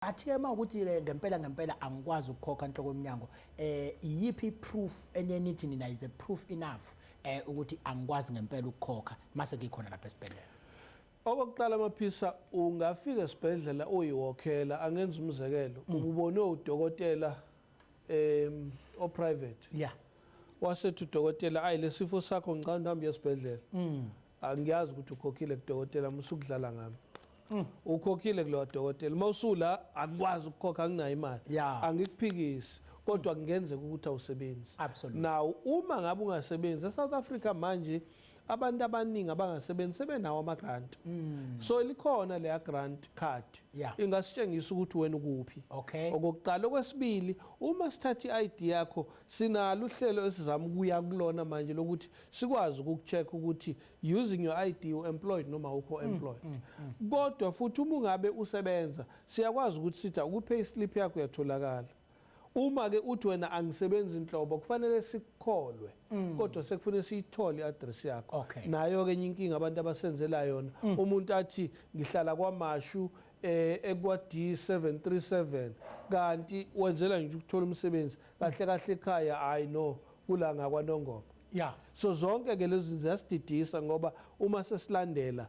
athi mawukuthi ngempela angikwazi ukukhokha inhloko yomnyango iyiphi proof enenithi nina is a proof enough ukuthi angikwazi ngempela ukukhokha mase ngikhona lapha esibhedlela? Okokuqala Maphisa, ungafika esibhedlela uyiwokhela, angenza umzekelo ububone udokotela o private, yeah, wasethi udokotela ayilesifo sakho ngicela uhambe esibhedlela, angiyazi ukuthi ukhokhile kudokotela musukudlala ngami. Ukhokhile kulo dokotela mawusula akwazi ukukhokha, anginayo imali, angikuphikisi kodwa kungenzeka ukuthi awusebenzi. Absolutely. Now uma ngabe ungasebenzi eSouth Africa manje abantu abaningi abangasebenzi sebenawo ama-grant, so likhona leya grant card, ingasitshengisa ukuthi wena ukuphi. Okay. Okokuqala. Okwesibili, uma sithatha i-ID yakho sinalo uhlelo esizama ukuya kulona manje lokuthi sikwazi ukucheck ukuthi using your ID u-employed noma ukho employed. Kodwa futhi uma ungabe usebenza siyakwazi ukuthi sithi ukupay slip yakho yatholakala. Uma ke uthi wena angisebenzi inhlobo kufanele sikukholwe, kodwa sekufanele siyithole i-address yakho. Nayo ke inkinga abantu abasenzela yona, umuntu athi ngihlala kwaMashu ekwa D737 kanti wenzela nje ukuthola umsebenzi kahle kahle ekhaya, hayi no kula ngakwaNongoma. Yeah. So zonke ke lezi ziyasididisa ngoba uma sesilandela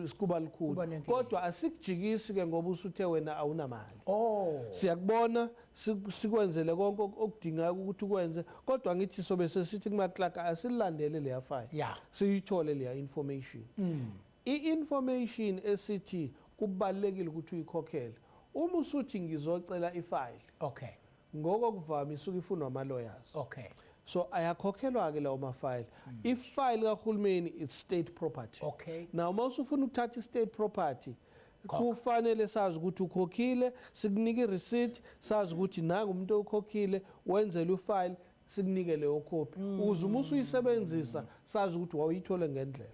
sikuba likhulu, kodwa asikujikisi ke ngoba usuthe wena awunamali. Siyakubona sikwenzele konke okudingayo ukuthi ukwenze, kodwa ngithi sobe sesithi kumaklaka asilandele leya file, siyithole leya information. I-information esithi kubalekile ukuthi uyikhokhele uma usuthi ngizocela ifile, ngokokuvama isuke ifunwa ama-lawyers. So ayakhokhelwa ke lawo mafile. Ifile kahulumeni it's state property. Now mawusufuna ukuthatha i-state property kufanele sazi ukuthi ukhokhile, sikunike i-receipt, sazi ukuthi nangu umuntu okhokhile, wenzele ufile, sikunike leyo copy. Uze uma usuyisebenzisa sazi ukuthi wawuyithole ngendlela.